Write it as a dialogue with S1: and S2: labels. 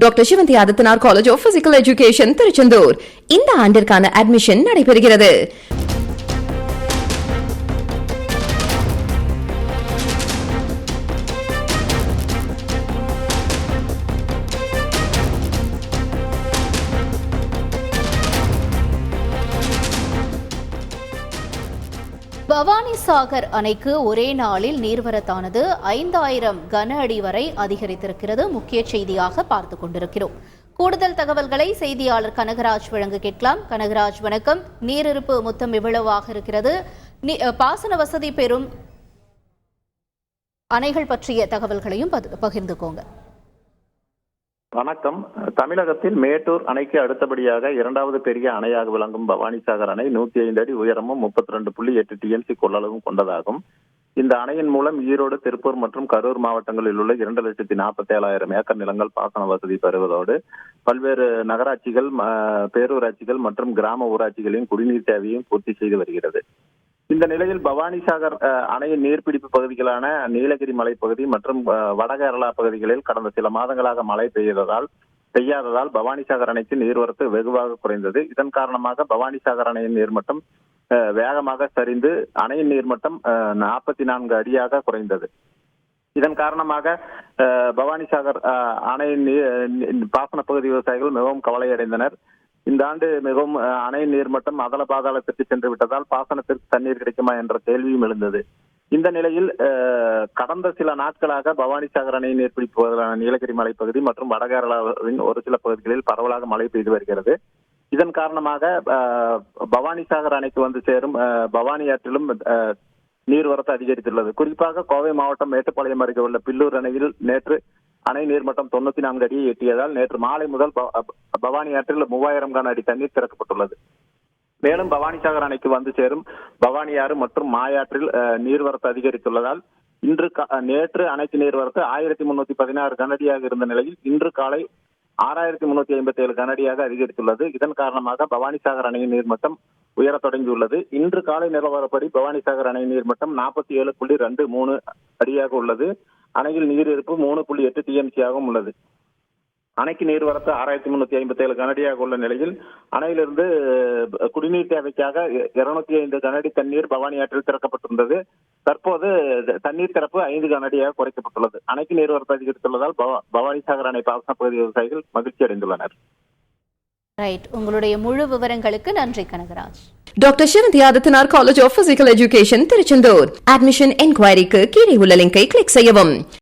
S1: Doctor Sivanthi Adithanar college of physical education Tiruchendur இந்த ஆண்டிற்கான admission நடைபெறுகிறது.
S2: பவானி சாகர் அணைக்கு ஒரே நாளில் நீர்வரத்தானது 5000 கன அடி வரை அதிகரித்திருக்கிறது. முக்கிய செய்தியாக பார்த்துக் கொண்டிருக்கிறோம். கூடுதல் தகவல்களை செய்தியாளர் கனகராஜ் வழங்க கேட்கலாம். கனகராஜ் வணக்கம். நீரிருப்பு மொத்தம் எவ்வளவாக இருக்கிறது? பாசன வசதி பெறும் அணைகள் பற்றிய தகவல்களையும் பகிர்ந்துக்கோங்க.
S3: வணக்கம். தமிழகத்தில் மேட்டூர் அணைக்கு அடுத்தபடியாக இரண்டாவது பெரிய அணையாக விளங்கும் பவானி சாகர் அணை 105 அடி உயரமும் 32.8 TMC கொள்ளளவும் கொண்டதாகும். இந்த அணையின் மூலம் ஈரோடு, திருப்பூர் மற்றும் கரூர் மாவட்டங்களில் உள்ள 2,47,000 ஏக்கர் நிலங்கள் பாசன வசதி பெறுவதோடு பல்வேறு நகராட்சிகள், பேரூராட்சிகள் மற்றும் கிராம ஊராட்சிகளின் குடிநீர் தேவையும் பூர்த்தி செய்து வருகிறது. இந்த நிலையில் பவானி சாகர் அணையின் நீர்பிடிப்பு பகுதிகளான நீலகிரி மலைப்பகுதி மற்றும் வடகேரளா பகுதிகளில் கடந்த சில மாதங்களாக மழை பெய்யாததால் பவானி சாகர் அணைக்கு நீர்வரத்து வெகுவாக குறைந்தது. இதன் காரணமாக பவானி சாகர் அணையின் நீர்மட்டம் வேகமாக சரிந்து அணையின் நீர்மட்டம் 44 அடியாக குறைந்தது. இதன் காரணமாக பவானி சாகர் அணையின் பாசன பகுதி விவசாயிகள் மிகவும் கவலையடைந்தனர். இந்த ஆண்டு மிகவும் அணையின் நீர்மட்டம் அதல பாதாளத்திற்கு சென்று விட்டதால் பாசனத்திற்கு தண்ணீர் கிடைக்குமா என்ற கேள்வியும் எழுந்தது. இந்த நிலையில் கடந்த சில நாட்களாக பவானி சாகர் அணையின் நீர்பிடிப்பு நீலகிரி மலைப்பகுதி மற்றும் வடகேரளாவின் ஒரு சில பகுதிகளில் பரவலாக மழை பெய்து வருகிறது. இதன் காரணமாக பவானி சாகர் அணைக்கு வந்து சேரும் பவானி ஆற்றிலும் நீர்வரத்து அதிகரித்துள்ளது. குறிப்பாக கோவை மாவட்டம் மேட்டுப்பாளையம் அருகே உள்ள பில்லூர் அணையில் நேற்று அணை நீர்மட்டம் 94 அடியை எட்டியதால் நேற்று மாலை முதல் பவானி ஆற்றில் 3000 கன அடி தண்ணீர் திறக்கப்பட்டுள்ளது. மேலும் பவானி சாகர் அணைக்கு வந்து சேரும் பவானி ஆறு மற்றும் மாயாற்றில் நீர்வரத்து அதிகரித்துள்ளதால் நேற்று அணைக்கு நீர்வரத்து 1316 கனஅடியாக இருந்த நிலையில் இன்று காலை 6357 கனஅடியாக அதிகரித்துள்ளது. இதன் காரணமாக பவானி சாகர் அணையின் நீர்மட்டம் உயரத் தொடங்கியுள்ளது. இன்று காலை நிலவரப்படி பவானி சாகர் அணையின் நீர்மட்டம் 47.23 அடியாக உள்ளது. அணையில் நீர் இருப்பு 3.8 TMC ஆகவும் உள்ளது. அணைக்கு நீர்வரத்து 6357 கனஅடியாக உள்ள நிலையில் அணையிலிருந்து குடிநீர் தேவைக்காக 205 கனஅடி தண்ணீர் பவானி ஆற்றில் திறக்கப்பட்டிருந்தது. தற்போது தண்ணீர் திறப்பு 5 கனஅடியாக குறைக்கப்பட்டுள்ளது. அணைக்கு நீர்வரத்து அதிகரித்துள்ளதால் பவானி சாகர் அணை பாசன பகுதி விவசாயிகள் மகிழ்ச்சி அடைந்துள்ளனர்.
S2: உங்களுடைய முழு விவரங்களுக்கு நன்றி Kanagaraj.
S1: Doctor Sivanthi Adithanar college of physical education Tiruchendur admission என்கொயரிக்கு கீழே உள்ள லிங்கை கிளிக் செய்யவும்.